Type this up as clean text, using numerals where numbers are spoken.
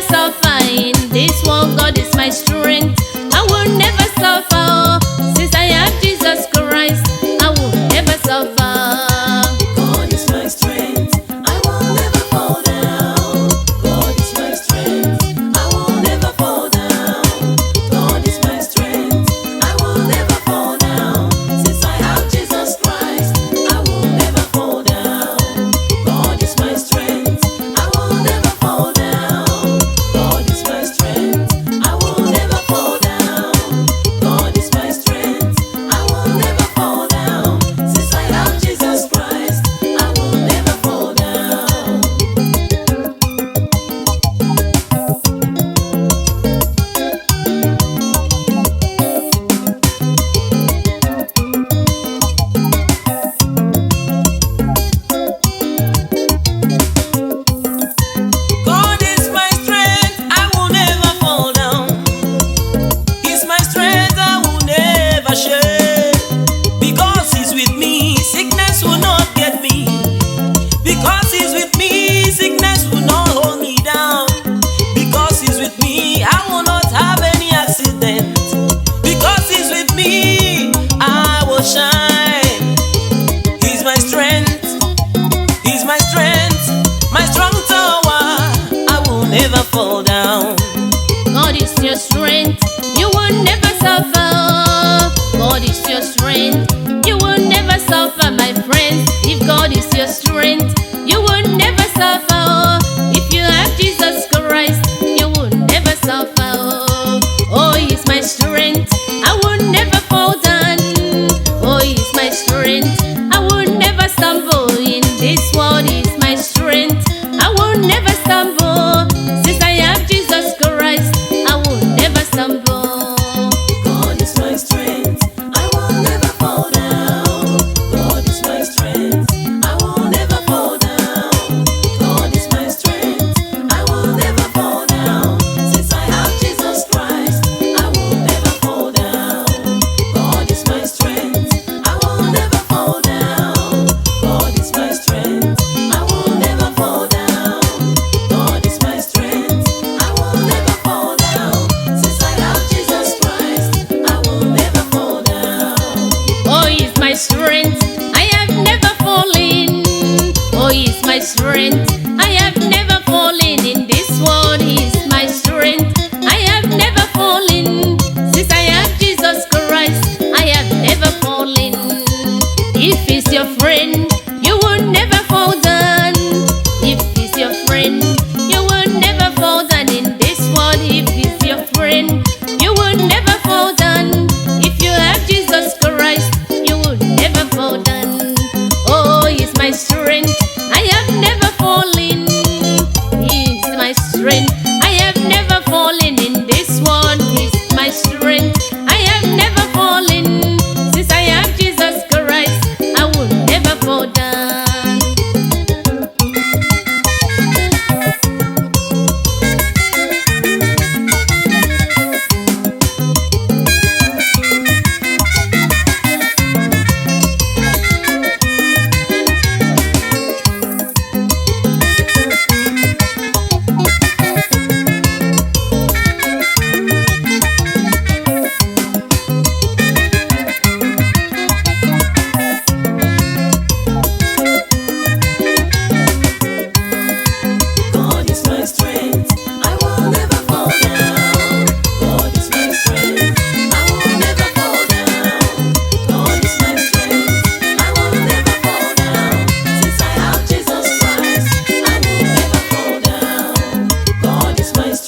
suffer in this world. God is my strength. I will never suffer. Since I have Jesus Christ, I will never suffer. God is my strength. I will never fall down. God is my strength. I will never fall down. God is my strength. I will never fall down. Since I have Jesus Christ, I will never fall down. God is my strength. I will never fall down. God is my strength. I will never fall down. God is my strength. I will never fall down. Since I have Jesus Christ, I will never fall down. God is my strength, I will never fall down. He's my strength, I will never share. Because He's with me, sickness will not get me. Because He's with me, sickness will not hold me down. Because He's with me, I will not have any accident. Because He's with me, I will shine. He's my strength, He's my strength, my strong tower. I will never fall down. God is your strength. You will never suffer. God is your strength. You will never suffer, my friends. If God is your strength, you will never suffer. If you have Jesus Christ, you will never suffer. Oh, He's my strength. I will never fall down. Oh, He's my strength. I will never stumble in this world. He's my strength. I will never stumble. Since I have Jesus Christ, I will never stumble. God is my strength, I will never fall down. God is my strength, I will never fall down. God is my strength, I will never fall down. Since I have Jesus Christ, I will never fall down. God is my strength, I will never fall down. God is my strength, I will never fall down. God is my strength, I will never fall down. Since I have Jesus Christ, I will never fall down. Oh, He's my strength. I have never fallen. Oh, He's my strength. I have never fallen in this world. He's my strength. I have never fallen. Since I have Jesus Christ, I have never fallen. If He's your friend, you will never fall down. If He's your friend, you will never fall down in this world. If He's your friend, you will never fall down. If you have Jesus Christ, you will never fall down. Oh, He's my strength. I have never fallen. He's my strength. I have never fallen in this world. He's my strength. I have never fallen. Since I have Jesus Christ, I will never fall down. God is my strength, I will never fall down. God is my strength, I will never fall down. God is my strength, I will never fall down. Since I have Jesus Christ, I will never fall down. God is my strength.